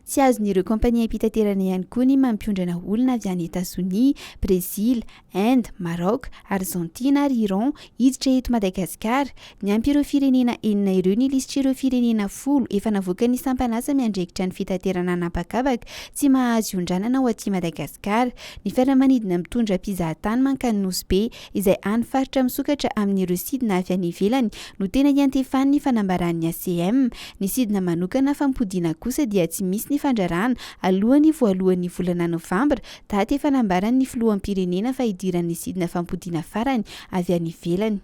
Tsy azon'ireo kompania mpitaterana ihany koa ny mampiondrina olona avy any Etazonia, Brezila, Inde, Maroc, Argentina ary Iran hiditra eto Madagasikara. Niampy ireo firenena enina ireo ny lisitra ireo firenena 10 efa navoaka ny sampanasa miandraikitra ny fitaterana anapakavaka tsy mahazo iondranana ao aty Madagasikara. Ny fiaramanidina mitondra mpizahatany mankany Nosy Be izay any faritra misokatra amin'ireo sidina avy any ivelany no tena iantefan'ny fanambaran'ny ACM. Ny sidina manokana fampodiana kosa dia tsy misy ny fandrarana alohan'ny voalohan'ny volana novembre, daty efa nambaran'ny filohan'ny pirenena fa hidiran'ny sidina fampodiana farany avy any ivelany.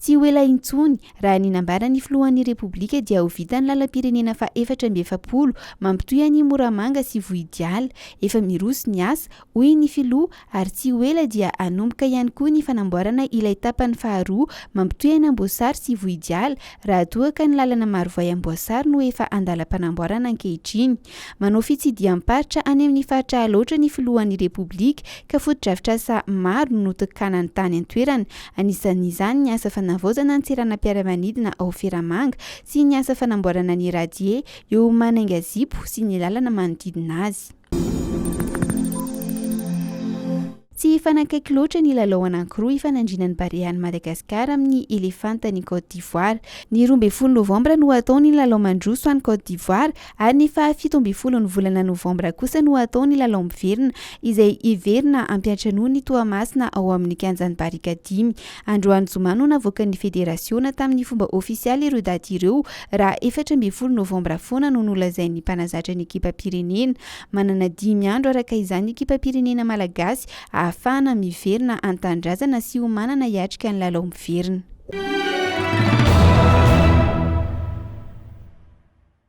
Tsy ho ela intsony raha ny nambaran'ny filohan'ny Repoblika dia ho vitan'ny lalam-pirenena fa 470 mampitoy any Moramanga sy Vohidiala. Efa miroso ny asa, hoy ny filoha, ary tsy ho ela dia hanomboka ihany koa ny fanamboarana ilay tapany faharoa mampitoy any Amboasary sy Vohidiala raha toa ka ny lalana Marovoay Amboasary no efa andalam-panamboarana ankehitriny. Manao fitsidiam-paritra any amin'ny faritra aloatra ny filohan'ny Repoblika ka FOTODRAFITRASA maro no notokanany tany an-toerana. Anisan'izany ny asa navozana ny tseranam-piaramanidina ao Firamanga sy ny asa fanamboarana ny radie eo Manangazipo sy ny lalana manodidina azy. Tsy fanakaiky loatra ny lalao anankiroa hifanandrinan'ny Barean'i Madagasikara amin'ny Elefanta ny Côte d'Ivoire. Ny 12 novembre no atao ny lalao mandroso any Côte d'Ivoire ary ny 17 ny volana novembre kosa no atao ny lalam-pirenena izay iverina ampiantranoa ny toamasina ao amin'ny kianjan'ny Barika 5. Androany zoma no navoaka ny federasiona tamin'ny fomba ofisialy ireo daty ireo raha 14 novembre foana no nolazain'ny mpanazatra ny ekipa pirenena. Manana 5 andro araka izany ekipa pirenena malagasy ahafahana miverina an-tanindrazana sy ho manana hiatrika ny lalao miverina.